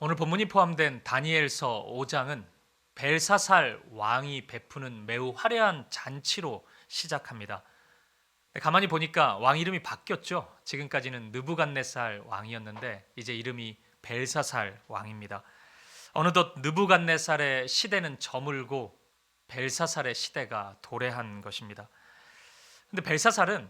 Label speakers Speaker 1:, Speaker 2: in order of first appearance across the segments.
Speaker 1: 오늘 본문이 포함된 다니엘서 5장은 벨사살 왕이 베푸는 매우 화려한 잔치로 시작합니다. 가만히 보니까 왕 이름이 바뀌었죠. 지금까지는 느부갓네살 왕이었는데 이제 이름이 벨사살 왕입니다. 어느덧 느부갓네살의 시대는 저물고 벨사살의 시대가 도래한 것입니다. 근데 벨사살은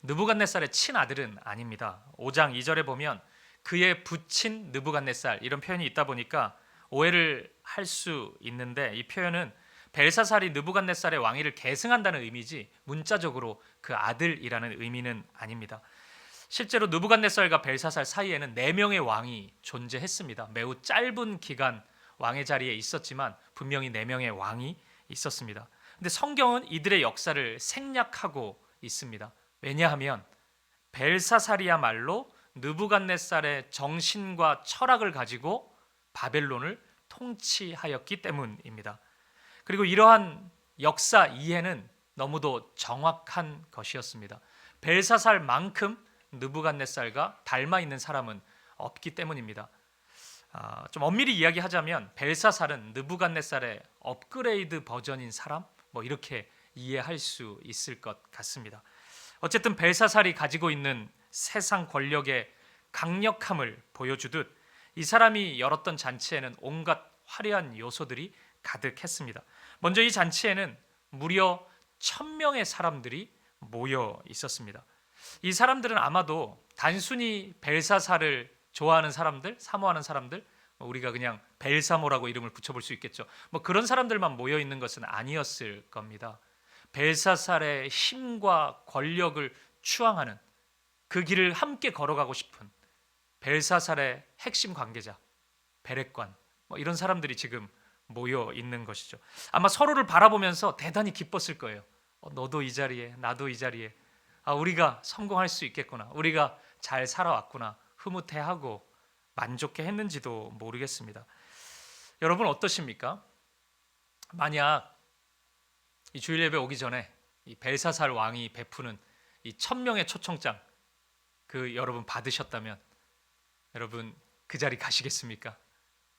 Speaker 1: 느부갓네살의 친아들은 아닙니다. 5장 2절에 보면 그의 부친 느부갓네살 이런 표현이 있다 보니까 오해를 할 수 있는데, 이 표현은 벨사살이 느부갓네살의 왕위를 계승한다는 의미지 문자적으로 그 아들이라는 의미는 아닙니다. 실제로 느부갓네살과 벨사살 사이에는 4명의 왕이 존재했습니다. 매우 짧은 기간 왕의 자리에 있었지만 분명히 4명의 왕이 있었습니다. 근데 성경은 이들의 역사를 생략하고 있습니다. 왜냐하면 벨사살이야말로 느부갓네살의 정신과 철학을 가지고 바벨론을 통치하였기 때문입니다. 그리고 이러한 역사 이해는 너무도 정확한 것이었습니다. 벨사살만큼 느부갓네살과 닮아 있는 사람은 없기 때문입니다. 좀 엄밀히 이야기하자면 벨사살은 느부갓네살의 업그레이드 버전인 사람, 이렇게 이해할 수 있을 것 같습니다. 어쨌든 벨사살이 가지고 있는 세상 권력의 강력함을 보여주듯 이 사람이 열었던 잔치에는 온갖 화려한 요소들이 가득했습니다. 먼저 이 잔치에는 무려 1000명의 사람들이 모여 있었습니다. 이 사람들은 아마도 단순히 벨사살을 좋아하는 사람들, 사모하는 사람들, 우리가 그냥 벨사모라고 이름을 붙여볼 수 있겠죠. 그런 사람들만 모여 있는 것은 아니었을 겁니다. 벨사살의 힘과 권력을 추앙하는, 그 길을 함께 걸어가고 싶은 벨사살의 핵심 관계자, 베렉관, 이런 사람들이 지금 모여 있는 것이죠. 아마 서로를 바라보면서 대단히 기뻤을 거예요. 너도 이 자리에, 나도 이 자리에. 우리가 성공할 수 있겠구나. 우리가 잘 살아왔구나. 흐뭇해하고 만족해 했는지도 모르겠습니다. 여러분 어떠십니까? 만약 이 주일 예배 오기 전에 이 벨사살 왕이 베푸는 이 1000명의 초청장 여러분 받으셨다면 여러분 그 자리 가시겠습니까?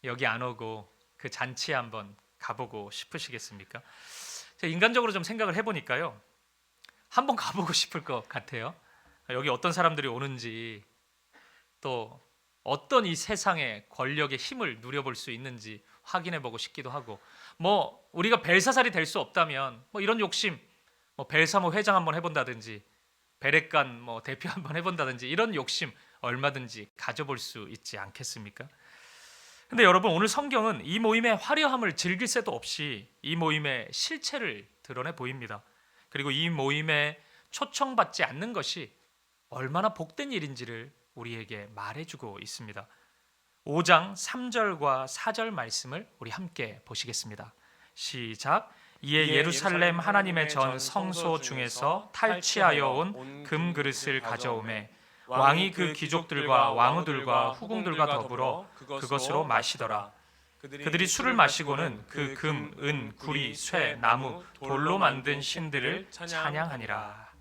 Speaker 1: 여기 안 오고 그 잔치에 한번 가보고 싶으시겠습니까? 제가 인간적으로 좀 생각을 해보니까요, 한번 가보고 싶을 것 같아요. 여기 어떤 사람들이 오는지, 또 어떤 이 세상의 권력의 힘을 누려볼 수 있는지 확인해보고 싶기도 하고, 우리가 벨사살이 될 수 없다면 이런 욕심, 벨사모 회장 한번 해본다든지 베렉간 대표 한번 해본다든지 이런 욕심 얼마든지 가져볼 수 있지 않겠습니까? 근데 여러분, 오늘 성경은 이 모임의 화려함을 즐길 새도 없이 이 모임의 실체를 드러내 보입니다. 그리고 이 모임에 초청받지 않는 것이 얼마나 복된 일인지를 우리에게 말해주고 있습니다. 5장 3절과 4절 말씀을 우리 함께 보시겠습니다. 시작. 이에 예루살렘 하나님의 전 성소 중에서 탈취하여 온 금그릇을 가져오매 왕이 그 귀족들과 왕후들과 후궁들과 더불어 그것으로 마시더라. 그들이 술을 마시고는 그 금, 은, 구리, 쇠, 나무, 돌로 만든 신들을 찬양하니라.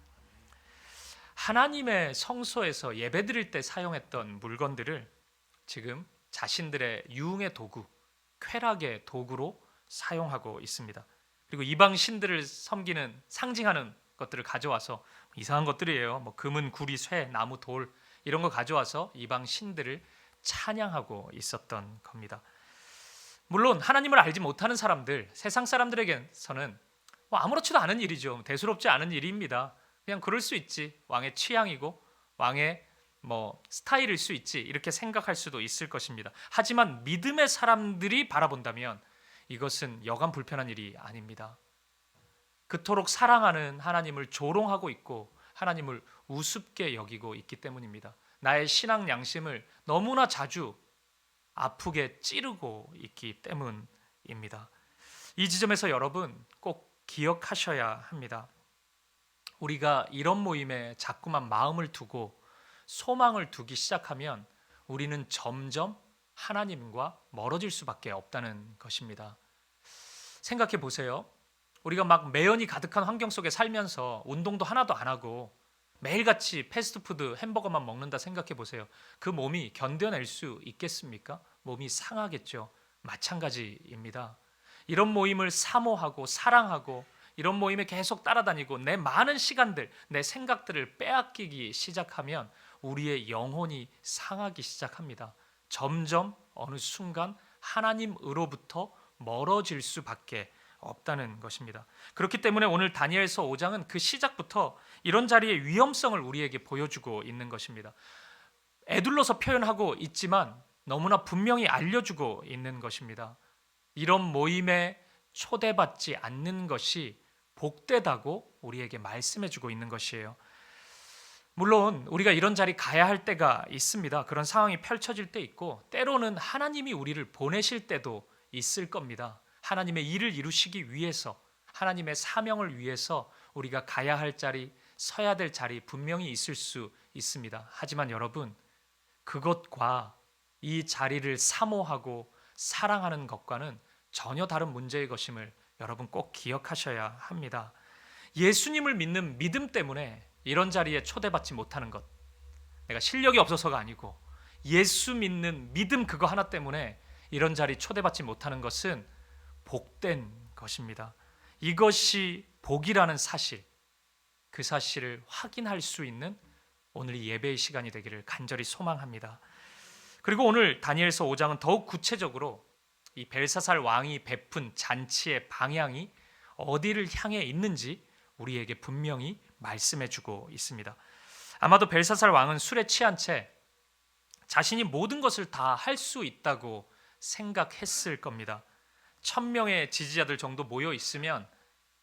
Speaker 1: 하나님의 성소에서 예배드릴 때 사용했던 물건들을 지금 자신들의 유흥의 도구, 쾌락의 도구로 사용하고 있습니다. 그리고 이방 신들을 섬기는, 상징하는 것들을 가져와서 이상한 것들이에요. 금은, 구리, 쇠, 나무, 돌 이런 거 가져와서 이방 신들을 찬양하고 있었던 겁니다. 물론 하나님을 알지 못하는 사람들, 세상 사람들에게서는 아무렇지도 않은 일이죠. 대수롭지 않은 일입니다. 그냥 그럴 수 있지. 왕의 취향이고 왕의 스타일일 수 있지. 이렇게 생각할 수도 있을 것입니다. 하지만 믿음의 사람들이 바라본다면 이것은 여간 불편한 일이 아닙니다. 그토록 사랑하는 하나님을 조롱하고 있고 하나님을 우습게 여기고 있기 때문입니다. 나의 신앙 양심을 너무나 자주 아프게 찌르고 있기 때문입니다. 이 지점에서 여러분 꼭 기억하셔야 합니다. 우리가 이런 모임에 자꾸만 마음을 두고 소망을 두기 시작하면 우리는 점점 하나님과 멀어질 수밖에 없다는 것입니다. 생각해 보세요. 우리가 막 매연이 가득한 환경 속에 살면서 운동도 하나도 안 하고 매일같이 패스트푸드 햄버거만 먹는다 생각해 보세요. 그 몸이 견뎌낼 수 있겠습니까? 몸이 상하겠죠. 마찬가지입니다. 이런 모임을 사모하고 사랑하고 이런 모임에 계속 따라다니고 내 많은 시간들, 내 생각들을 빼앗기기 시작하면 우리의 영혼이 상하기 시작합니다. 점점 어느 순간 하나님으로부터 멀어질 수밖에 없다는 것입니다. 그렇기 때문에 오늘 다니엘서 5장은 그 시작부터 이런 자리의 위험성을 우리에게 보여주고 있는 것입니다. 애둘러서 표현하고 있지만 너무나 분명히 알려주고 있는 것입니다. 이런 모임에 초대받지 않는 것이 복되다고 우리에게 말씀해주고 있는 것이에요. 물론 우리가 이런 자리 가야 할 때가 있습니다. 그런 상황이 펼쳐질 때 있고 때로는 하나님이 우리를 보내실 때도 있을 겁니다. 하나님의 일을 이루시기 위해서, 하나님의 사명을 위해서 우리가 가야 할 자리, 서야 될 자리 분명히 있을 수 있습니다. 하지만 여러분, 그것과 이 자리를 사모하고 사랑하는 것과는 전혀 다른 문제의 것임을 여러분 꼭 기억하셔야 합니다. 예수님을 믿는 믿음 때문에 이런 자리에 초대받지 못하는 것, 내가 실력이 없어서가 아니고 예수 믿는 믿음 그거 하나 때문에 이런 자리 초대받지 못하는 것은 복된 것입니다. 이것이 복이라는 사실, 그 사실을 확인할 수 있는 오늘 이 예배의 시간이 되기를 간절히 소망합니다. 그리고 오늘 다니엘서 5장은 더욱 구체적으로 이 벨사살 왕이 베푼 잔치의 방향이 어디를 향해 있는지 우리에게 분명히 말씀해주고 있습니다. 아마도 벨사살 왕은 술에 취한 채 자신이 모든 것을 다 할 수 있다고 생각했을 겁니다. 1000명의 지지자들 정도 모여 있으면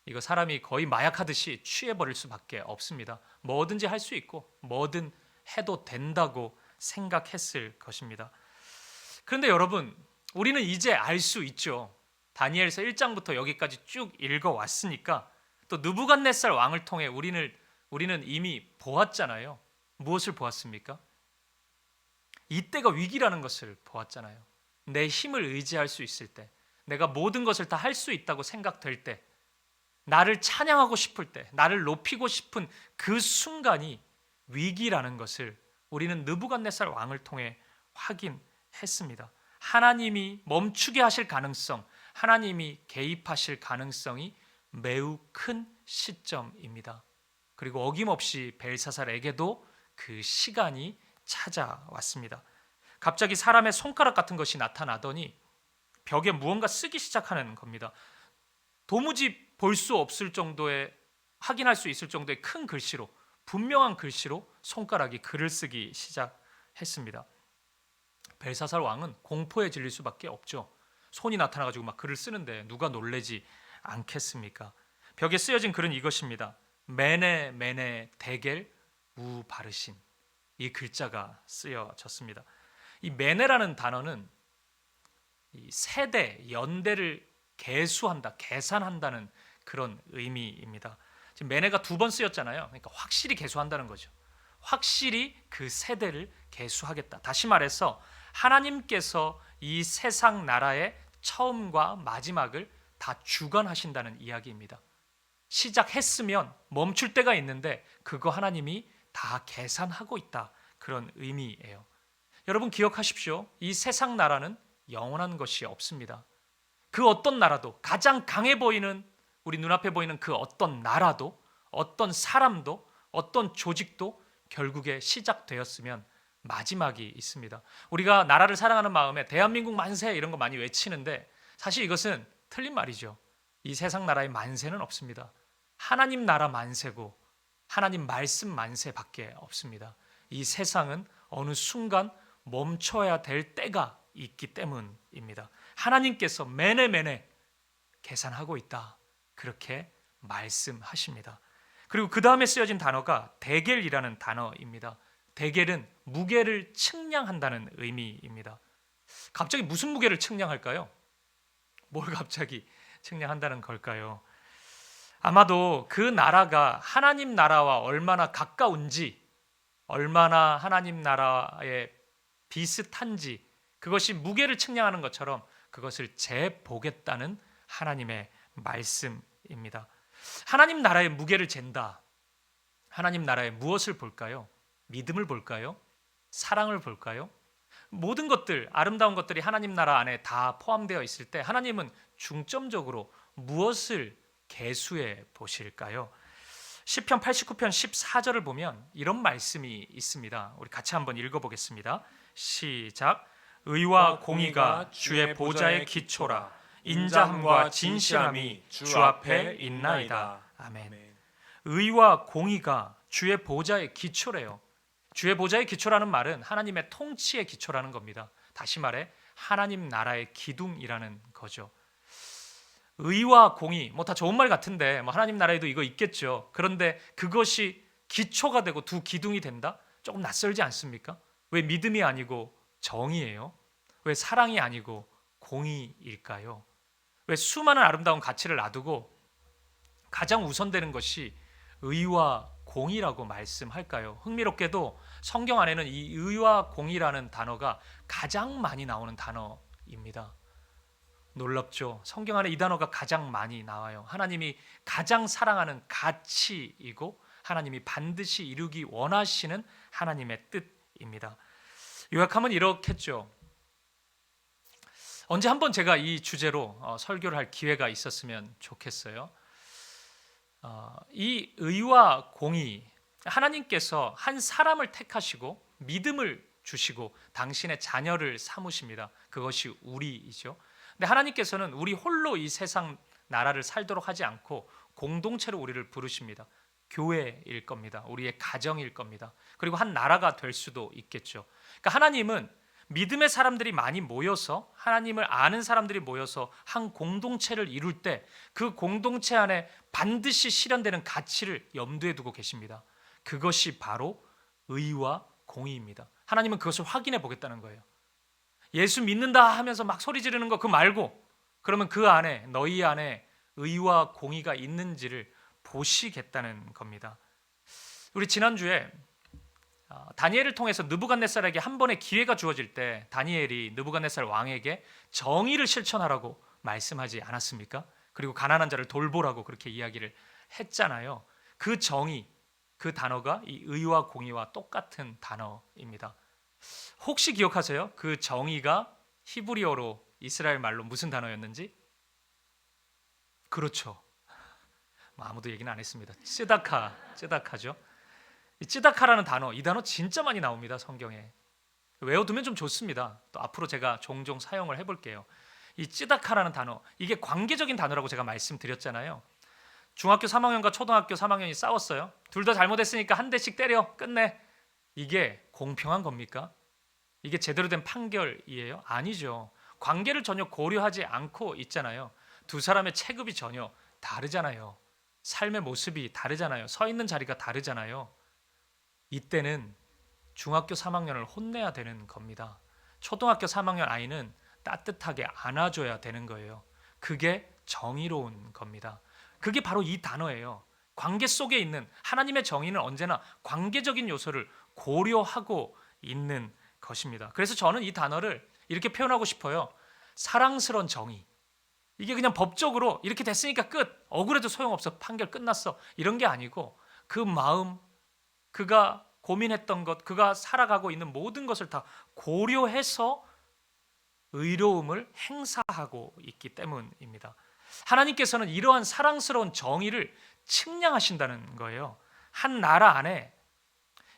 Speaker 1: 이거 사람이 거의 마약하듯이 취해버릴 수밖에 없습니다. 뭐든지 할 수 있고 뭐든 해도 된다고 생각했을 것입니다. 그런데 여러분, 우리는 이제 알 수 있죠. 다니엘서 1장부터 여기까지 쭉 읽어왔으니까 또 느부갓네살 왕을 통해 우리는 이미 보았잖아요. 무엇을 보았습니까? 이때가 위기라는 것을 보았잖아요. 내 힘을 의지할 수 있을 때, 내가 모든 것을 다 할 수 있다고 생각될 때, 나를 찬양하고 싶을 때, 나를 높이고 싶은 그 순간이 위기라는 것을 우리는 느부갓네살 왕을 통해 확인했습니다. 하나님이 멈추게 하실 가능성, 하나님이 개입하실 가능성이 매우 큰 시점입니다. 그리고 어김없이 벨사살에게도 그 시간이 찾아왔습니다. 갑자기 사람의 손가락 같은 것이 나타나더니 벽에 무언가 쓰기 시작하는 겁니다. 도무지 볼 수 없을 정도의, 확인할 수 있을 정도의 큰 글씨로, 분명한 글씨로 손가락이 글을 쓰기 시작했습니다. 벨사살 왕은 공포에 질릴 수밖에 없죠. 손이 나타나가지고 막 글을 쓰는데 누가 놀래지 않겠습니까? 벽에 쓰여진 글은 이것입니다. 메네 메네 데겔 우 바르신, 이 글자가 쓰여졌습니다. 이 메네라는 단어는 이 세대, 연대를 계수한다, 계산한다는 그런 의미입니다. 지금 메네가 2번 쓰였잖아요. 그러니까 확실히 계수한다는 거죠. 확실히 그 세대를 계수하겠다. 다시 말해서 하나님께서 이 세상 나라의 처음과 마지막을 다 주관하신다는 이야기입니다. 시작했으면 멈출 때가 있는데 그거 하나님이 다 계산하고 있다. 그런 의미예요. 여러분 기억하십시오. 이 세상 나라는 영원한 것이 없습니다. 그 어떤 나라도, 가장 강해 보이는, 우리 눈앞에 보이는 그 어떤 나라도, 어떤 사람도, 어떤 조직도 결국에 시작되었으면 마지막이 있습니다. 우리가 나라를 사랑하는 마음에 대한민국 만세 이런 거 많이 외치는데 사실 이것은 틀린 말이죠. 이 세상 나라의 만세는 없습니다. 하나님 나라 만세고 하나님 말씀 만세밖에 없습니다. 이 세상은 어느 순간 멈춰야 될 때가 있기 때문입니다. 하나님께서 매네 계산하고 있다. 그렇게 말씀하십니다. 그리고 그 다음에 쓰여진 단어가 데겔이라는 단어입니다. 데겔은 무게를 측량한다는 의미입니다. 갑자기 무슨 무게를 측량할까요? 뭘 갑자기 측량한다는 걸까요? 아마도 그 나라가 하나님 나라와 얼마나 가까운지, 얼마나 하나님 나라에 비슷한지, 그것이 무게를 측량하는 것처럼 그것을 재보겠다는 하나님의 말씀입니다. 하나님 나라의 무게를 잰다. 하나님 나라의 무엇을 볼까요? 믿음을 볼까요? 사랑을 볼까요? 모든 것들, 아름다운 것들이 하나님 나라 안에 다 포함되어 있을 때 하나님은 중점적으로 무엇을 계수해 보실까요? 시편 89편 14절을 보면 이런 말씀이 있습니다. 우리 같이 한번 읽어보겠습니다. 시작. 의와 공의가 주의 보좌의 기초라. 인자함과 진실함이 주 앞에 있나이다. 아멘. 의와 공의가 주의 보좌의 기초래요. 주의 보좌의 기초라는 말은 하나님의 통치의 기초라는 겁니다. 다시 말해 하나님 나라의 기둥이라는 거죠. 의와 공의, 뭐 다 좋은 말 같은데 뭐 하나님 나라에도 이거 있겠죠. 그런데 그것이 기초가 되고 두 기둥이 된다? 조금 낯설지 않습니까? 왜 믿음이 아니고 정의예요? 왜 사랑이 아니고 공의일까요? 왜 수많은 아름다운 가치를 놔두고 가장 우선되는 것이 의와 공의라고 말씀할까요? 흥미롭게도 성경 안에는 이 의와 공의라는 단어가 가장 많이 나오는 단어입니다. 놀랍죠? 성경 안에 이 단어가 가장 많이 나와요. 하나님이 가장 사랑하는 가치이고 하나님이 반드시 이루기 원하시는 하나님의 뜻입니다. 요약하면 이렇겠죠. 언제 한번 제가 이 주제로 설교를 할 기회가 있었으면 좋겠어요. 이 의와 공의, 하나님께서 한 사람을 택하시고 믿음을 주시고 당신의 자녀를 삼으십니다. 그것이 우리이죠. 근데 하나님께서는 우리 홀로 이 세상 나라를 살도록 하지 않고 공동체로 우리를 부르십니다. 교회일 겁니다. 우리의 가정일 겁니다. 그리고 한 나라가 될 수도 있겠죠. 그러니까 하나님은 믿음의 사람들이 많이 모여서, 하나님을 아는 사람들이 모여서 한 공동체를 이룰 때 그 공동체 안에 반드시 실현되는 가치를 염두에 두고 계십니다. 그것이 바로 의와 공의입니다. 하나님은 그것을 확인해 보겠다는 거예요. 예수 믿는다 하면서 막 소리 지르는 거 그거 말고, 그러면 그 안에, 너희 안에 의와 공의가 있는지를 보시겠다는 겁니다. 우리 지난주에 다니엘을 통해서 느부갓네살에게 한 번의 기회가 주어질 때 다니엘이 느부갓네살 왕에게 정의를 실천하라고 말씀하지 않았습니까? 그리고 가난한 자를 돌보라고 그렇게 이야기를 했잖아요. 그 정의, 그 단어가 이 의와 공의와 똑같은 단어입니다. 혹시 기억하세요? 그 정의가 히브리어로, 이스라엘 말로 무슨 단어였는지? 그렇죠. 아무도 얘기는 안 했습니다. 쯔다카죠. 이 쯔다카라는 단어, 이 단어 진짜 많이 나옵니다. 성경에. 외워두면 좀 좋습니다. 또 앞으로 제가 종종 사용을 해볼게요. 이 쯔다카라는 단어, 이게 관계적인 단어라고 제가 말씀드렸잖아요. 중학교 3학년과 초등학교 3학년이 싸웠어요. 둘 다 잘못했으니까 한 대씩 때려 끝내. 이게 공평한 겁니까? 이게 제대로 된 판결이에요? 아니죠. 관계를 전혀 고려하지 않고 있잖아요. 두 사람의 체급이 전혀 다르잖아요. 삶의 모습이 다르잖아요. 서 있는 자리가 다르잖아요. 이때는 중학교 3학년을 혼내야 되는 겁니다. 초등학교 3학년 아이는 따뜻하게 안아줘야 되는 거예요. 그게 정의로운 겁니다. 그게 바로 이 단어예요. 관계 속에 있는 하나님의 정의는 언제나 관계적인 요소를 고려하고 있는 것입니다. 그래서 저는 이 단어를 이렇게 표현하고 싶어요. 사랑스러운 정의. 이게 그냥 법적으로 이렇게 됐으니까 끝, 억울해도 소용없어, 판결 끝났어, 이런 게 아니고 그 마음, 그가 고민했던 것, 그가 살아가고 있는 모든 것을 다 고려해서 의로움을 행사하고 있기 때문입니다. 하나님께서는 이러한 사랑스러운 정의를 측량하신다는 거예요. 한 나라 안에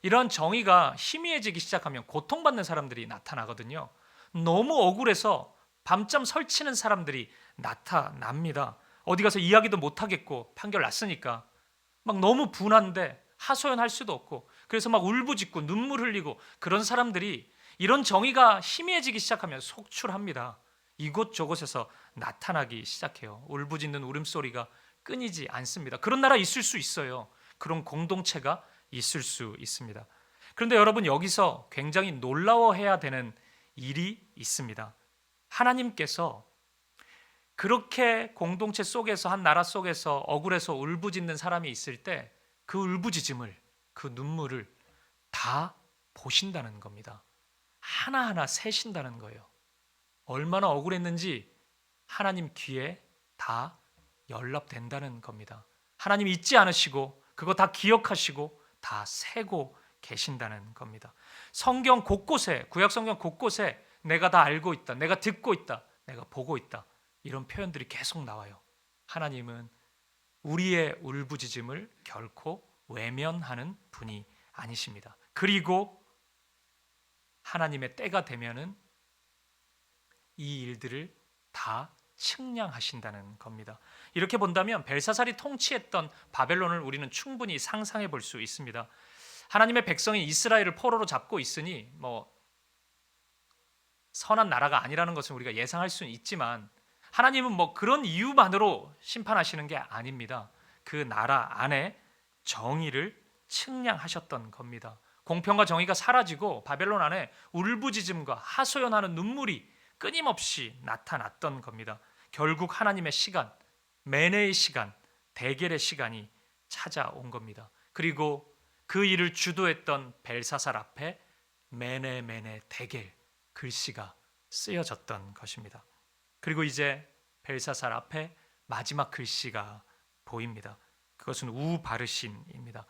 Speaker 1: 이런 정의가 희미해지기 시작하면 고통받는 사람들이 나타나거든요. 너무 억울해서 밤잠 설치는 사람들이 나타납니다. 어디 가서 이야기도 못하겠고 판결 났으니까 막 너무 분한데 하소연할 수도 없고, 그래서 막 울부짖고 눈물 흘리고, 그런 사람들이 이런 정의가 희미해지기 시작하면 속출합니다. 이곳저곳에서 나타나기 시작해요. 울부짖는 울음소리가 끊이지 않습니다. 그런 나라 있을 수 있어요. 그런 공동체가 있을 수 있습니다. 그런데 여러분, 여기서 굉장히 놀라워해야 되는 일이 있습니다. 하나님께서 그렇게 공동체 속에서, 한 나라 속에서 억울해서 울부짖는 사람이 있을 때 그 울부짖음을, 그 눈물을 다 보신다는 겁니다. 하나하나 세신다는 거예요. 얼마나 억울했는지 하나님 귀에 다 연락된다는 겁니다. 하나님 잊지 않으시고 그거 다 기억하시고 다 세고 계신다는 겁니다. 성경 곳곳에, 구약 성경 곳곳에 내가 다 알고 있다, 내가 듣고 있다, 내가 보고 있다, 이런 표현들이 계속 나와요. 하나님은 우리의 울부짖음을 결코 외면하는 분이 아니십니다. 그리고 하나님의 때가 되면은 이 일들을 다 측량하신다는 겁니다. 이렇게 본다면 벨사살이 통치했던 바벨론을 우리는 충분히 상상해 볼 수 있습니다. 하나님의 백성이 이스라엘을 포로로 잡고 있으니 선한 나라가 아니라는 것을 우리가 예상할 수는 있지만 하나님은 그런 이유만으로 심판하시는 게 아닙니다. 그 나라 안에 정의를 측량하셨던 겁니다. 공평과 정의가 사라지고 바벨론 안에 울부짖음과 하소연하는 눈물이 끊임없이 나타났던 겁니다. 결국 하나님의 시간, 매내의 시간, 대결의 시간이 찾아온 겁니다. 그리고 그 일을 주도했던 벨사살 앞에 매내 대결 글씨가 쓰여졌던 것입니다. 그리고 이제 벨사살 앞에 마지막 글씨가 보입니다. 그것은 우바르신입니다.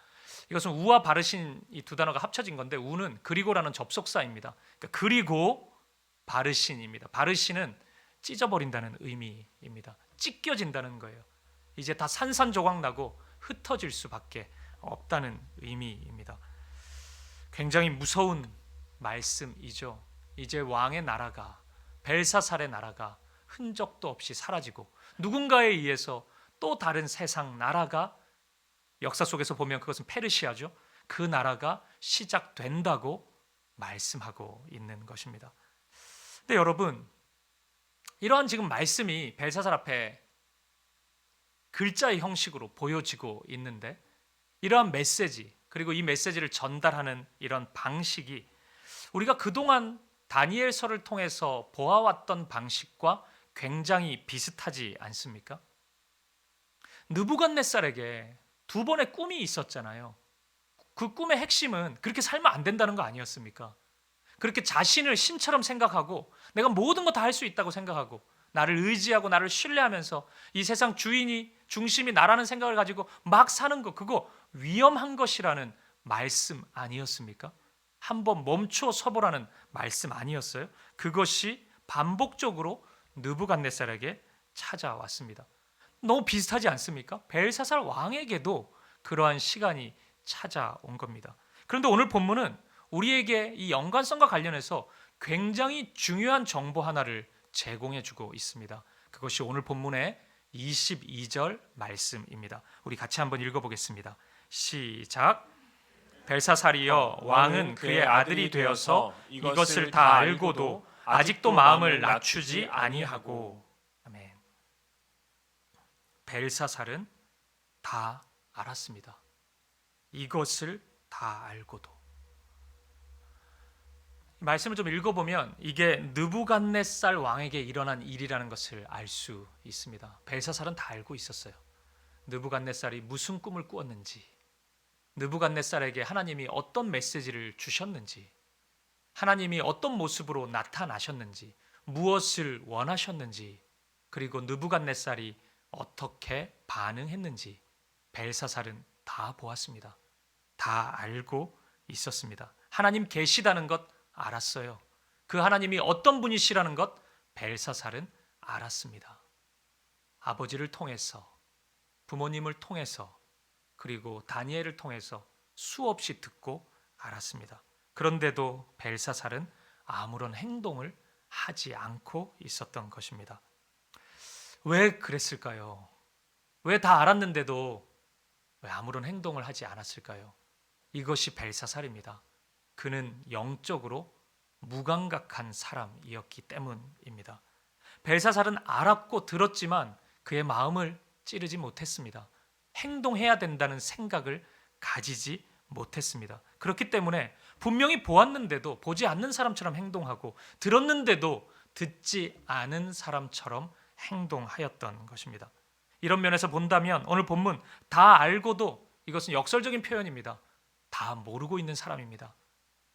Speaker 1: 이것은 우와 바르신 이 두 단어가 합쳐진 건데 우는 그리고라는 접속사입니다. 그러니까 그리고 바르신입니다. 바르신은 찢어버린다는 의미입니다. 찢겨진다는 거예요. 이제 다 산산조각 나고 흩어질 수밖에 없다는 의미입니다. 굉장히 무서운 말씀이죠. 이제 왕의 나라가, 벨사살의 나라가 흔적도 없이 사라지고 누군가에 의해서 또 다른 세상 나라가, 역사 속에서 보면 그것은 페르시아죠. 그 나라가 시작된다고 말씀하고 있는 것입니다. 근데 여러분, 이러한 지금 말씀이 벨사살 앞에 글자의 형식으로 보여지고 있는데 이러한 메시지, 그리고 이 메시지를 전달하는 이런 방식이 우리가 그동안 다니엘서를 통해서 보아왔던 방식과 굉장히 비슷하지 않습니까? 느부갓네살에게 두 번의 꿈이 있었잖아요. 그 꿈의 핵심은 그렇게 살면 안 된다는 거 아니었습니까? 그렇게 자신을 신처럼 생각하고 내가 모든 거 다 할 수 있다고 생각하고 나를 의지하고 나를 신뢰하면서 이 세상 주인이 중심이 나라는 생각을 가지고 막 사는 거, 그거 위험한 것이라는 말씀 아니었습니까? 한번 멈춰 서보라는 말씀 아니었어요? 그것이 반복적으로 느부갓네살에게 찾아왔습니다. 너무 비슷하지 않습니까? 벨사살 왕에게도 그러한 시간이 찾아온 겁니다. 그런데 오늘 본문은 우리에게 이 연관성과 관련해서 굉장히 중요한 정보 하나를 제공해주고 있습니다. 그것이 오늘 본문의 22절 말씀입니다. 우리 같이 한번 읽어보겠습니다. 시작. 벨사살이여, 왕은 그의 아들이 되어서 이것을 다 알고도 아직도 마음을 낮추지 아니하고. 아멘. 벨사살은 다 알았습니다. 이것을 다 알고도. 말씀을 좀 읽어보면 이게 느부갓네살 왕에게 일어난 일이라는 것을 알 수 있습니다. 벨사살은 다 알고 있었어요. 느부갓네살이 무슨 꿈을 꾸었는지, 느부갓네살에게 하나님이 어떤 메시지를 주셨는지, 하나님이 어떤 모습으로 나타나셨는지, 무엇을 원하셨는지, 그리고 느부갓네살이 어떻게 반응했는지 벨사살은 다 보았습니다. 다 알고 있었습니다. 하나님 계시다는 것 알았어요. 그 하나님이 어떤 분이시라는 것 벨사살은 알았습니다. 아버지를 통해서, 부모님을 통해서, 그리고 다니엘을 통해서 수없이 듣고 알았습니다. 그런데도 벨사살은 아무런 행동을 하지 않고 있었던 것입니다. 왜 그랬을까요? 왜 다 알았는데도 왜 아무런 행동을 하지 않았을까요? 이것이 벨사살입니다. 그는 영적으로 무감각한 사람이었기 때문입니다. 벨사살은 알았고 들었지만 그의 마음을 찌르지 못했습니다. 행동해야 된다는 생각을 가지지 못했습니다. 그렇기 때문에 분명히 보았는데도 보지 않는 사람처럼 행동하고 들었는데도 듣지 않은 사람처럼 행동하였던 것입니다. 이런 면에서 본다면 오늘 본문 다 알고도, 이것은 역설적인 표현입니다. 다 모르고 있는 사람입니다.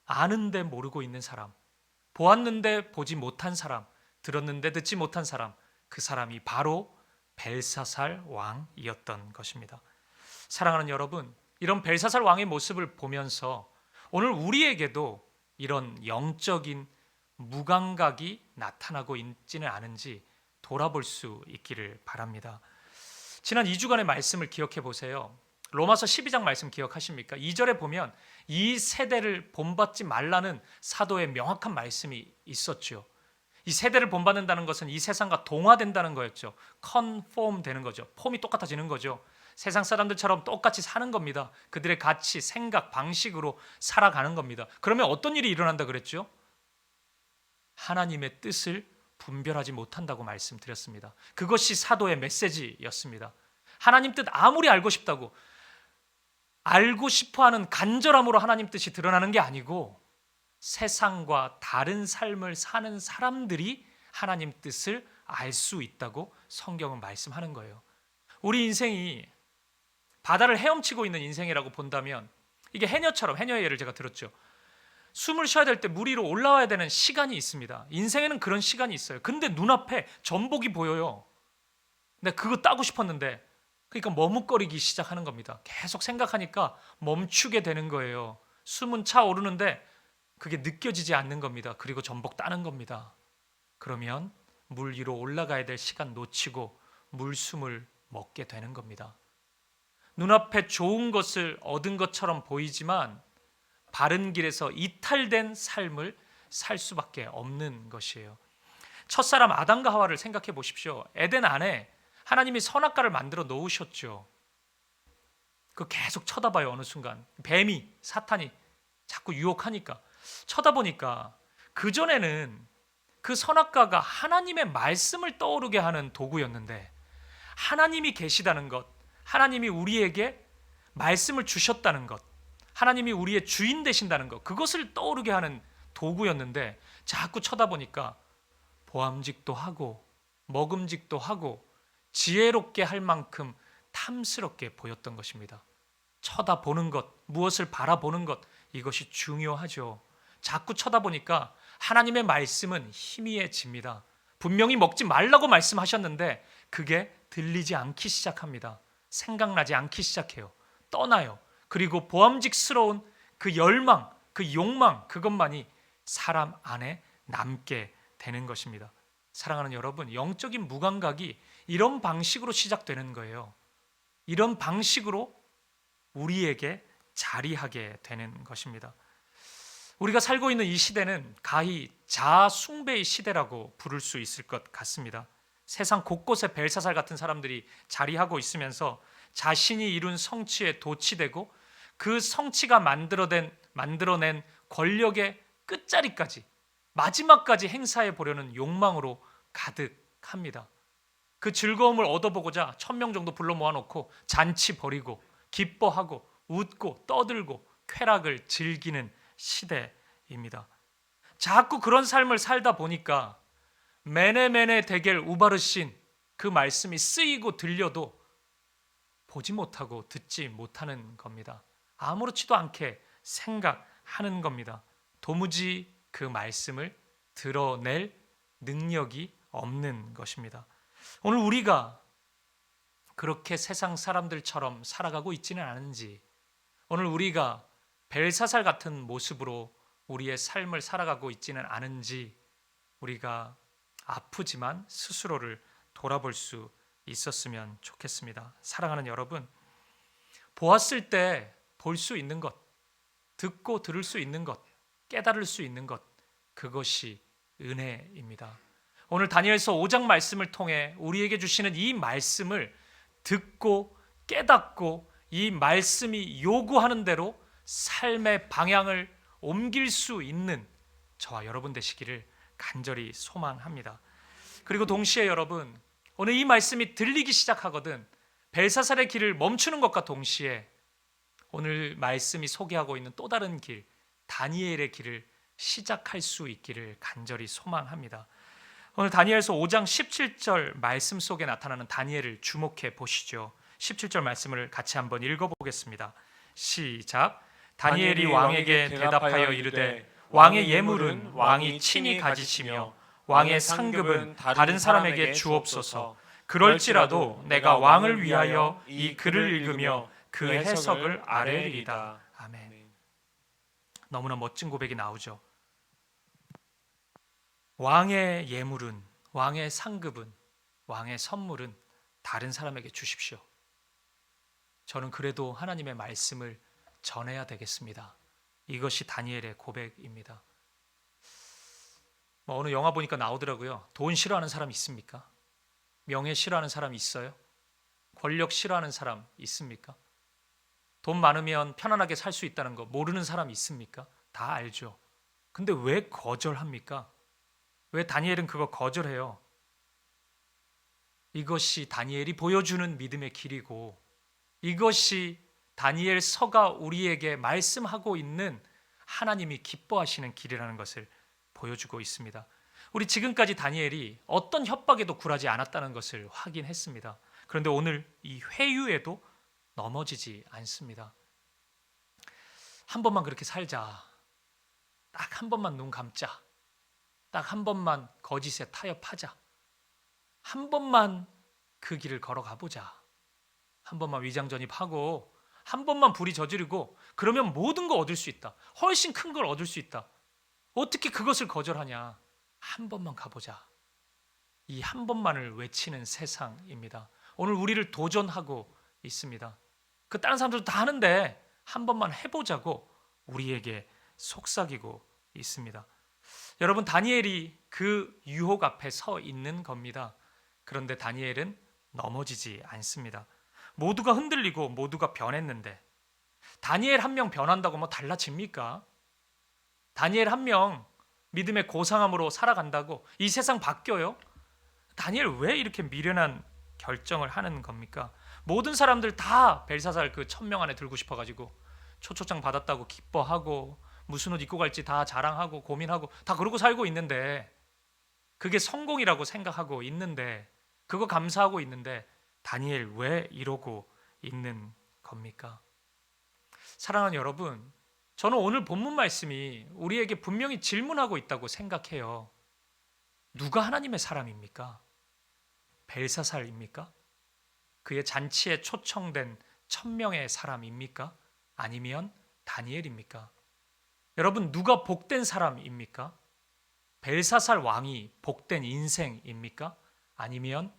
Speaker 1: 아는데 모르고 있는 사람, 보았는데 보지 못한 사람, 들었는데 듣지 못한 사람, 그 사람이 바로 벨사살 왕이었던 것입니다. 사랑하는 여러분, 이런 벨사살 왕의 모습을 보면서 오늘 우리에게도 이런 영적인 무감각이 나타나고 있지는 않은지 돌아볼 수 있기를 바랍니다. 지난 2주간의 말씀을 기억해 보세요. 로마서 12장 말씀 기억하십니까? 2절에 보면 이 세대를 본받지 말라는 사도의 명확한 말씀이 있었죠. 이 세대를 본받는다는 것은 이 세상과 동화된다는 거였죠. 컨폼 되는 거죠. 폼이 똑같아지는 거죠. 세상 사람들처럼 똑같이 사는 겁니다. 그들의 가치, 생각, 방식으로 살아가는 겁니다. 그러면 어떤 일이 일어난다 그랬죠? 하나님의 뜻을 분별하지 못한다고 말씀드렸습니다. 그것이 사도의 메시지였습니다. 하나님 뜻 아무리 알고 싶다고 알고 싶어하는 간절함으로 하나님 뜻이 드러나는 게 아니고 세상과 다른 삶을 사는 사람들이 하나님 뜻을 알 수 있다고 성경은 말씀하는 거예요. 우리 인생이 바다를 헤엄치고 있는 인생이라고 본다면 이게 해녀의 예를 제가 들었죠. 숨을 쉬어야 될 때 물 위로 올라와야 되는 시간이 있습니다. 인생에는 그런 시간이 있어요. 근데 눈앞에 전복이 보여요. 근데 그거 따고 싶었는데 그러니까 머뭇거리기 시작하는 겁니다. 계속 생각하니까 멈추게 되는 거예요. 숨은 차오르는데 그게 느껴지지 않는 겁니다. 그리고 전복 따는 겁니다. 그러면 물 위로 올라가야 될 시간 놓치고 물숨을 먹게 되는 겁니다. 눈앞에 좋은 것을 얻은 것처럼 보이지만 바른 길에서 이탈된 삶을 살 수밖에 없는 것이에요. 첫사람 아담과 하와를 생각해 보십시오. 에덴 안에 하나님이 선악과를 만들어 놓으셨죠. 그 계속 쳐다봐요. 어느 순간 뱀이 사탄이 자꾸 유혹하니까 쳐다보니까 그전에는 그 선악과가 하나님의 말씀을 떠오르게 하는 도구였는데 하나님이 계시다는 것, 하나님이 우리에게 말씀을 주셨다는 것, 하나님이 우리의 주인 되신다는 것, 그것을 떠오르게 하는 도구였는데 자꾸 쳐다보니까 보암직도 하고 먹음직도 하고 지혜롭게 할 만큼 탐스럽게 보였던 것입니다. 쳐다보는 것, 무엇을 바라보는 것, 이것이 중요하죠. 자꾸 쳐다보니까 하나님의 말씀은 희미해집니다. 분명히 먹지 말라고 말씀하셨는데 그게 들리지 않기 시작합니다. 생각나지 않기 시작해요. 떠나요. 그리고 보암직스러운 그 열망, 그 욕망, 그것만이 사람 안에 남게 되는 것입니다. 사랑하는 여러분, 영적인 무감각이 이런 방식으로 시작되는 거예요. 이런 방식으로 우리에게 자리하게 되는 것입니다. 우리가 살고 있는 이 시대는 가히 자아 숭배의 시대라고 부를 수 있을 것 같습니다. 세상 곳곳에 벨사살 같은 사람들이 자리하고 있으면서 자신이 이룬 성취에 도취되고 그 성취가 만들어낸 권력의 끝자리까지 마지막까지 행사해 보려는 욕망으로 가득합니다. 그 즐거움을 얻어보고자 1000명 정도 불러 모아놓고 잔치 벌이고 기뻐하고 웃고 떠들고 쾌락을 즐기는 시대입니다. 자꾸 그런 삶을 살다 보니까 메네메네 데겔 우바르신 그 말씀이 쓰이고 들려도 보지 못하고 듣지 못하는 겁니다. 아무렇지도 않게 생각하는 겁니다. 도무지 그 말씀을 드러낼 능력이 없는 것입니다. 오늘 우리가 그렇게 세상 사람들처럼 살아가고 있지는 않은지, 오늘 우리가 벨사살 같은 모습으로 우리의 삶을 살아가고 있지는 않은지 우리가 아프지만 스스로를 돌아볼 수 있었으면 좋겠습니다. 사랑하는 여러분, 보았을 때 볼 수 있는 것, 듣고 들을 수 있는 것, 깨달을 수 있는 것, 그것이 은혜입니다. 오늘 다니엘서 5장 말씀을 통해 우리에게 주시는 이 말씀을 듣고 깨닫고 이 말씀이 요구하는 대로 삶의 방향을 옮길 수 있는 저와 여러분 되시기를 간절히 소망합니다. 그리고 동시에 여러분, 오늘 이 말씀이 들리기 시작하거든 벨사살의 길을 멈추는 것과 동시에 오늘 말씀이 소개하고 있는 또 다른 길, 다니엘의 길을 시작할 수 있기를 간절히 소망합니다. 오늘 다니엘서 5장 17절 말씀 속에 나타나는 다니엘을 주목해 보시죠. 17절 말씀을 같이 한번 읽어보겠습니다. 시작. 다니엘이 왕에게 대답하여 이르되 왕의 예물은 왕이 친히 가지시며 왕의 상급은 다른 사람에게 주옵소서. 그럴지라도 내가 왕을 위하여 이 글을 읽으며 그 해석을 아뢰리이다. 아멘. 너무나 멋진 고백이 나오죠. 왕의 예물은, 왕의 상급은, 왕의 선물은 다른 사람에게 주십시오. 저는 그래도 하나님의 말씀을 전해야 되겠습니다. 이것이 다니엘의 고백입니다. 어느 영화 보니까 나오더라고요. 돈 싫어하는 사람 있습니까? 명예 싫어하는 사람 있어요? 권력 싫어하는 사람 있습니까? 돈 많으면 편안하게 살 수 있다는 거 모르는 사람 있습니까? 다 알죠. 근데 왜 거절합니까? 왜 다니엘은 그거 거절해요? 이것이 다니엘이 보여주는 믿음의 길이고, 이것이 다니엘 서가 우리에게 말씀하고 있는 하나님이 기뻐하시는 길이라는 것을 보여주고 있습니다. 우리 지금까지 다니엘이 어떤 협박에도 굴하지 않았다는 것을 확인했습니다. 그런데 오늘 이 회유에도 넘어지지 않습니다. 한 번만 그렇게 살자. 딱 한 번만 눈 감자. 딱 한 번만 거짓에 타협하자. 한 번만 그 길을 걸어가 보자. 한 번만 위장전입하고 한 번만 불이 저지르고 그러면 모든 거 얻을 수 있다. 훨씬 큰 걸 얻을 수 있다. 어떻게 그것을 거절하냐. 한 번만 가보자. 이 한 번만을 외치는 세상입니다. 오늘 우리를 도전하고 있습니다. 그 다른 사람들도 다 하는데 한 번만 해보자고 우리에게 속삭이고 있습니다. 여러분, 다니엘이 그 유혹 앞에 서 있는 겁니다. 그런데 다니엘은 넘어지지 않습니다. 모두가 흔들리고 모두가 변했는데 다니엘 한 명 변한다고 뭐 달라집니까? 다니엘 한 명 믿음의 고상함으로 살아간다고 이 세상 바뀌어요? 다니엘 왜 이렇게 미련한 결정을 하는 겁니까? 모든 사람들 다 벨사살 그 1000명 안에 들고 싶어가지고 초초장 받았다고 기뻐하고 무슨 옷 입고 갈지 다 자랑하고 고민하고 다 그러고 살고 있는데, 그게 성공이라고 생각하고 있는데, 그거 감사하고 있는데 다니엘 왜 이러고 있는 겁니까? 사랑하는 여러분, 저는 오늘 본문 말씀이 우리에게 분명히 질문하고 있다고 생각해요. 누가 하나님의 사람입니까? 벨사살입니까? 그의 잔치에 초청된 1000명의 사람입니까? 아니면 다니엘입니까? 여러분, 누가 복된 사람입니까? 벨사살 왕이 복된 인생입니까? 아니면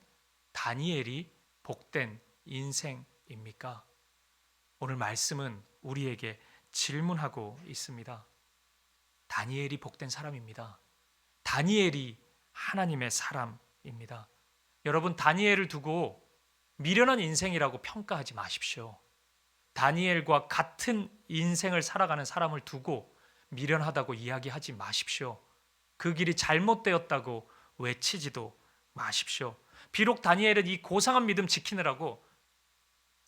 Speaker 1: 다니엘이 복된 인생입니까? 오늘 말씀은 우리에게 질문하고 있습니다. 다니엘이 복된 사람입니다. 다니엘이 하나님의 사람입니다. 여러분, 다니엘을 두고 미련한 인생이라고 평가하지 마십시오. 다니엘과 같은 인생을 살아가는 사람을 두고 미련하다고 이야기하지 마십시오. 그 길이 잘못되었다고 외치지도 마십시오. 비록 다니엘은 이 고상한 믿음 지키느라고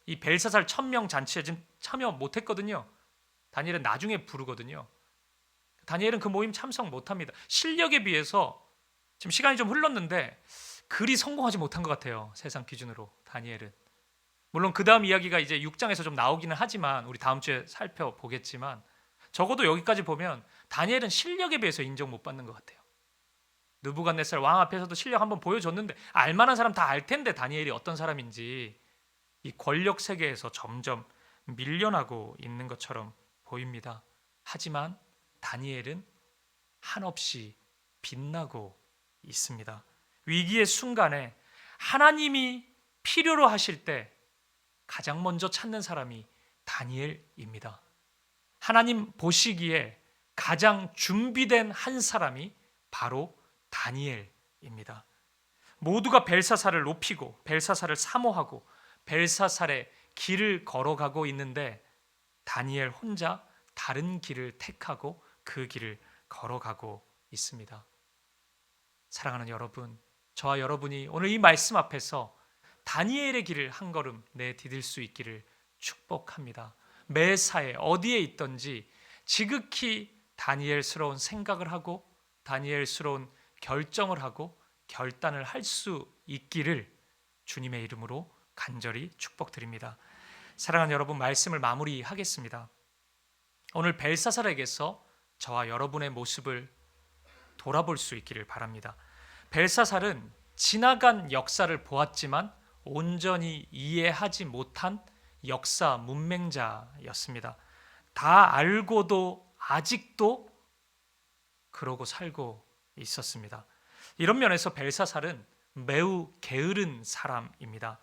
Speaker 1: 이 벨사살 1000명 잔치에 지금 참여 못했거든요. 다니엘은 나중에 부르거든요. 다니엘은 그 모임 참석 못합니다. 실력에 비해서 지금 시간이 좀 흘렀는데 그리 성공하지 못한 것 같아요. 세상 기준으로 다니엘은. 물론 그 다음 이야기가 이제 6장에서 좀 나오기는 하지만 우리 다음 주에 살펴보겠지만 적어도 여기까지 보면 다니엘은 실력에 비해서 인정 못 받는 것 같아요. 느부갓네살 왕 앞에서도 실력 한번 보여줬는데 알만한 사람 다 알 텐데 다니엘이 어떤 사람인지 이 권력 세계에서 점점 밀려나고 있는 것처럼 보입니다. 하지만 다니엘은 한없이 빛나고 있습니다. 위기의 순간에 하나님이 필요로 하실 때 가장 먼저 찾는 사람이 다니엘입니다. 하나님 보시기에 가장 준비된 한 사람이 바로 다니엘입니다. 모두가 벨사살을 높이고 벨사살을 사모하고 벨사살의 길을 걸어가고 있는데 다니엘 혼자 다른 길을 택하고 그 길을 걸어가고 있습니다. 사랑하는 여러분, 저와 여러분이 오늘 이 말씀 앞에서 다니엘의 길을 한 걸음 내디딜 수 있기를 축복합니다. 매사에 어디에 있든지 지극히 다니엘스러운 생각을 하고 다니엘스러운 결정을 하고 결단을 할 수 있기를 주님의 이름으로 간절히 축복드립니다. 사랑하는 여러분, 말씀을 마무리하겠습니다. 오늘 벨사살에게서 저와 여러분의 모습을 돌아볼 수 있기를 바랍니다. 벨사살은 지나간 역사를 보았지만 온전히 이해하지 못한 역사 문맹자였습니다. 다 알고도 아직도 그러고 살고 있었습니다. 이런 면에서 벨사살은 매우 게으른 사람입니다.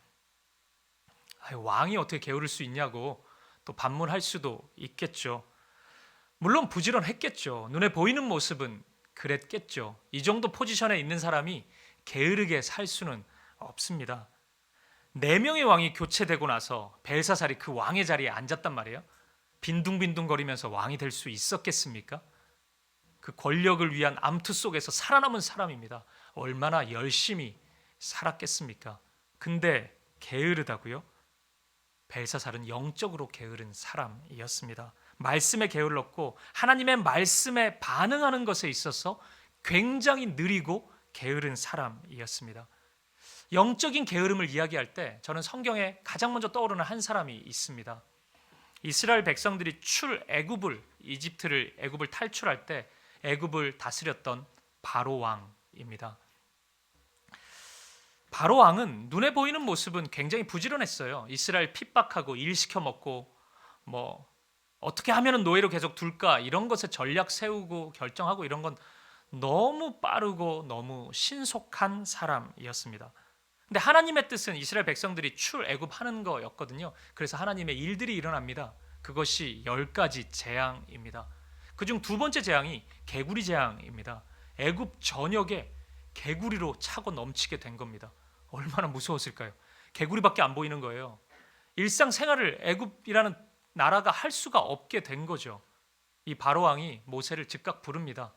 Speaker 1: 왕이 어떻게 게으를 수 있냐고 또 반문할 수도 있겠죠. 물론 부지런했겠죠. 눈에 보이는 모습은 그랬겠죠. 이 정도 포지션에 있는 사람이 게으르게 살 수는 없습니다. 4명의 왕이 교체되고 나서 벨사살이 그 왕의 자리에 앉았단 말이에요. 빈둥빈둥거리면서 왕이 될 수 있었겠습니까? 그 권력을 위한 암투 속에서 살아남은 사람입니다. 얼마나 열심히 살았겠습니까? 근데 게으르다고요? 벨사살은 영적으로 게으른 사람이었습니다. 말씀에 게을렀고 하나님의 말씀에 반응하는 것에 있어서 굉장히 느리고 게으른 사람이었습니다. 영적인 게으름을 이야기할 때 저는 성경에 가장 먼저 떠오르는 한 사람이 있습니다. 이스라엘 백성들이 애굽을 탈출할 때 애굽을 다스렸던 바로 왕입니다. 바로 왕은 눈에 보이는 모습은 굉장히 부지런했어요. 이스라엘 핍박하고 일 시켜 먹고 어떻게 하면은 노예로 계속 둘까 이런 것에 전략 세우고 결정하고 이런 건 너무 빠르고 너무 신속한 사람이었습니다. 근데 하나님의 뜻은 이스라엘 백성들이 출애굽하는 거였거든요. 그래서 하나님의 일들이 일어납니다. 그것이 10가지 재앙입니다. 그중 두 번째 재앙이 개구리 재앙입니다. 애굽 전역에 개구리로 차고 넘치게 된 겁니다. 얼마나 무서웠을까요? 개구리밖에 안 보이는 거예요. 일상생활을 애굽이라는 나라가 할 수가 없게 된 거죠. 이 바로 왕이 모세를 즉각 부릅니다.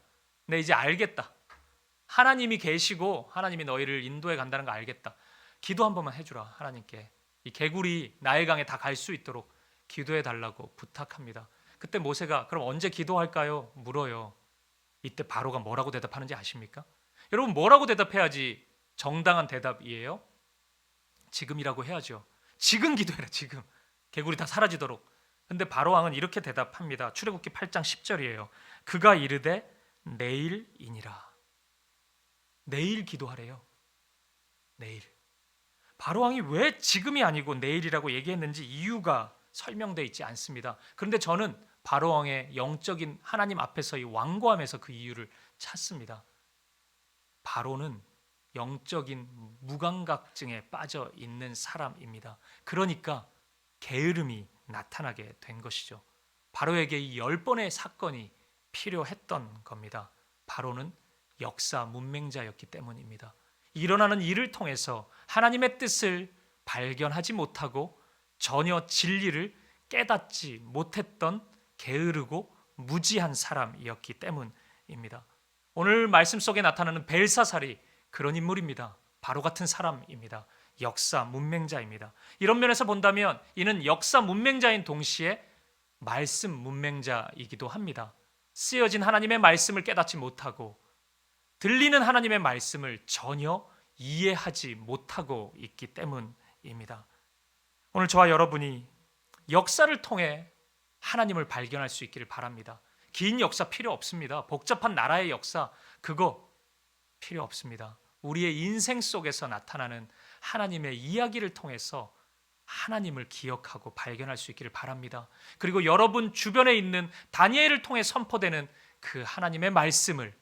Speaker 1: 네, 이제 알겠다. 하나님이 계시고 하나님이 너희를 인도해 간다는 거 알겠다. 기도 한 번만 해주라. 하나님께 이 개구리 나일강에 다 갈 수 있도록 기도해 달라고 부탁합니다. 그때 모세가 그럼 언제 기도할까요? 물어요. 이때 바로가 뭐라고 대답하는지 아십니까? 여러분, 뭐라고 대답해야지 정당한 대답이에요? 지금이라고 해야죠. 지금 기도해라. 지금 개구리 다 사라지도록. 근데 바로 왕은 이렇게 대답합니다. 출애굽기 8장 10절이에요. 그가 이르되 내일이니라. 내일 기도하래요. 내일. 바로 왕이 왜 지금이 아니고 내일이라고 얘기했는지 이유가 설명되어 있지 않습니다. 그런데 저는 바로 왕의 영적인 하나님 앞에서의 완고함에서 그 이유를 찾습니다. 바로는 영적인 무감각증에 빠져 있는 사람입니다. 그러니까 게으름이 나타나게 된 것이죠. 바로에게 이 10번의 사건이 필요했던 겁니다. 바로는 역사 문맹자였기 때문입니다. 일어나는 일을 통해서 하나님의 뜻을 발견하지 못하고 전혀 진리를 깨닫지 못했던 게으르고 무지한 사람이었기 때문입니다. 오늘 말씀 속에 나타나는 벨사살이 그런 인물입니다. 바로 같은 사람입니다. 역사 문맹자입니다. 이런 면에서 본다면 이는 역사 문맹자인 동시에 말씀 문맹자이기도 합니다. 쓰여진 하나님의 말씀을 깨닫지 못하고 들리는 하나님의 말씀을 전혀 이해하지 못하고 있기 때문입니다. 오늘 저와 여러분이 역사를 통해 하나님을 발견할 수 있기를 바랍니다. 긴 역사 필요 없습니다. 복잡한 나라의 역사 그거 필요 없습니다. 우리의 인생 속에서 나타나는 하나님의 이야기를 통해서 하나님을 기억하고 발견할 수 있기를 바랍니다. 그리고 여러분 주변에 있는 다니엘을 통해 선포되는 그 하나님의 말씀을,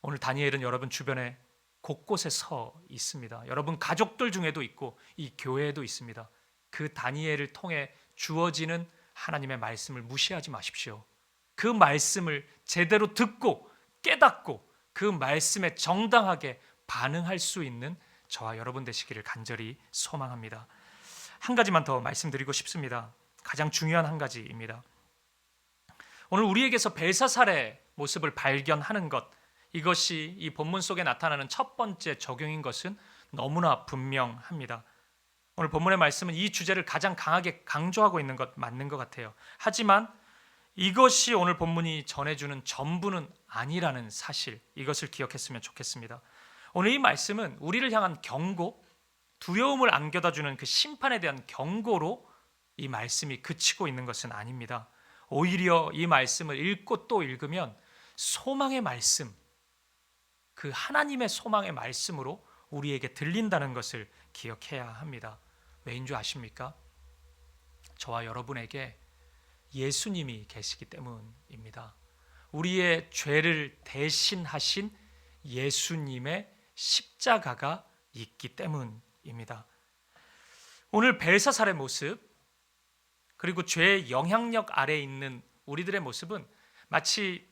Speaker 1: 오늘 다니엘은 여러분 주변에 곳곳에 서 있습니다. 여러분 가족들 중에도 있고 이 교회에도 있습니다. 그 다니엘을 통해 주어지는 하나님의 말씀을 무시하지 마십시오. 그 말씀을 제대로 듣고 깨닫고 그 말씀에 정당하게 반응할 수 있는 저와 여러분 되시기를 간절히 소망합니다. 한 가지만 더 말씀드리고 싶습니다. 가장 중요한 한 가지입니다. 오늘 우리에게서 벨사살의 모습을 발견하는 것, 이것이 이 본문 속에 나타나는 첫 번째 적용인 것은 너무나 분명합니다. 오늘 본문의 말씀은 이 주제를 가장 강하게 강조하고 있는 것 맞는 것 같아요. 하지만 이것이 오늘 본문이 전해주는 전부는 아니라는 사실, 이것을 기억했으면 좋겠습니다. 오늘 이 말씀은 우리를 향한 경고, 두려움을 안겨다주는 그 심판에 대한 경고로 이 말씀이 그치고 있는 것은 아닙니다. 오히려 이 말씀을 읽고 또 읽으면 소망의 말씀, 그 하나님의 소망의 말씀으로 우리에게 들린다는 것을 기억해야 합니다. 왜인 줄 아십니까? 저와 여러분에게 예수님이 계시기 때문입니다. 우리의 죄를 대신하신 예수님의 십자가가 있기 때문입니다. 오늘 벨사살의 모습, 그리고 죄의 영향력 아래에 있는 우리들의 모습은 마치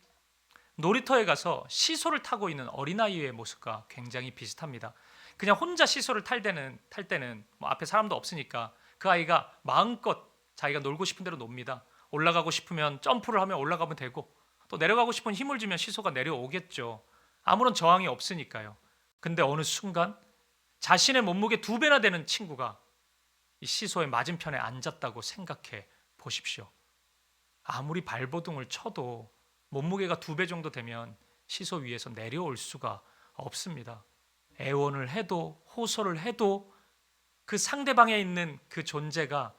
Speaker 1: 놀이터에 가서 시소를 타고 있는 어린아이의 모습과 굉장히 비슷합니다. 그냥 혼자 시소를 탈 때는 뭐 앞에 사람도 없으니까 그 아이가 마음껏 자기가 놀고 싶은 대로 놉니다. 올라가고 싶으면 점프를 하면 올라가면 되고, 또 내려가고 싶으면 힘을 주면 시소가 내려오겠죠. 아무런 저항이 없으니까요. 근데 어느 순간 자신의 몸무게 2배나 되는 친구가 이 시소의 맞은편에 앉았다고 생각해 보십시오. 아무리 발버둥을 쳐도 몸무게가 2배 정도 되면 시소 위에서 내려올 수가 없습니다. 애원을 해도 호소를 해도 그 상대방에 있는 그 존재가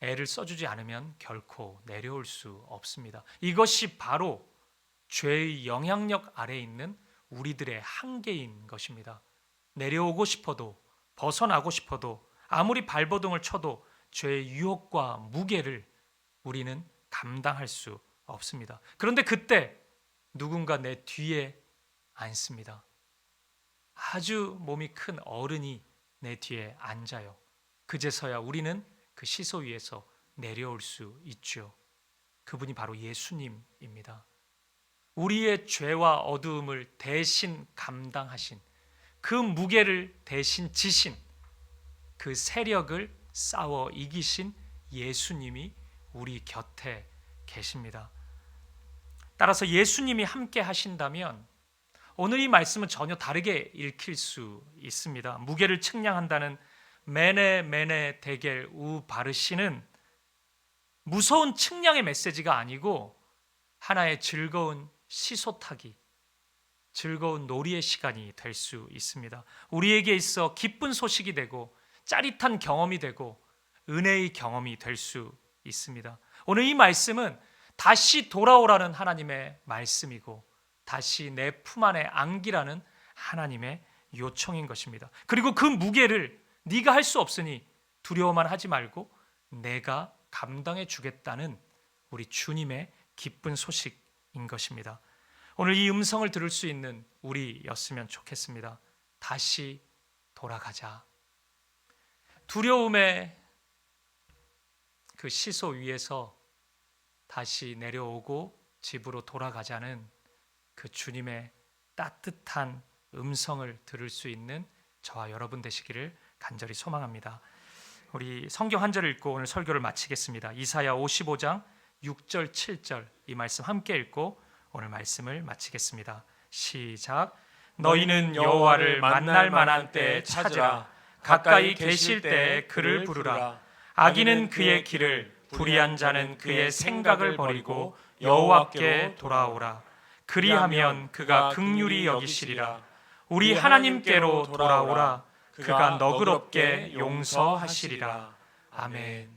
Speaker 1: 애를 써주지 않으면 결코 내려올 수 없습니다. 이것이 바로 죄의 영향력 아래에 있는 우리들의 한계인 것입니다. 내려오고 싶어도, 벗어나고 싶어도, 아무리 발버둥을 쳐도 죄의 유혹과 무게를 우리는 감당할 수 없습니다. 그런데 그때 누군가 내 뒤에 앉습니다. 아주 몸이 큰 어른이 내 뒤에 앉아요. 그제서야 우리는 그 시소 위에서 내려올 수 있죠. 그분이 바로 예수님입니다. 우리의 죄와 어두움을 대신 감당하신, 그 무게를 대신 지신, 그 세력을 싸워 이기신 예수님이 우리 곁에 계십니다. 따라서 예수님이 함께 하신다면 오늘 이 말씀은 전혀 다르게 읽힐 수 있습니다. 무게를 측량한다는 메네 데겔 우 바르시는 무서운 측량의 메시지가 아니고 하나의 즐거운 시소타기, 즐거운 놀이의 시간이 될 수 있습니다. 우리에게 있어 기쁜 소식이 되고 짜릿한 경험이 되고 은혜의 경험이 될 수 있습니다. 오늘 이 말씀은 다시 돌아오라는 하나님의 말씀이고 다시 내 품 안에 안기라는 하나님의 요청인 것입니다. 그리고 그 무게를 네가 할 수 없으니 두려워만 하지 말고 내가 감당해 주겠다는 우리 주님의 기쁜 소식인 것입니다. 오늘 이 음성을 들을 수 있는 우리였으면 좋겠습니다. 다시 돌아가자. 두려움의 그 시소 위에서 다시 내려오고 집으로 돌아가자는 그 주님의 따뜻한 음성을 들을 수 있는 저와 여러분 되시기를 간절히 소망합니다. 우리 성경 한 절 읽고 오늘 설교를 마치겠습니다. 이사야 55장 6절 7절 이 말씀 함께 읽고 오늘 말씀을 마치겠습니다. 시작. 너희는 여호와를 만날 만한 때에 찾으라. 가까이 계실 때에 그를 부르라. 악인은 그의 길을, 불의한 자는 그의 생각을 버리고 여호와께 돌아오라. 그리하면 그가 긍휼히 여기시리라. 우리 하나님께로 돌아오라. 그가 너그럽게 용서하시리라. 아멘.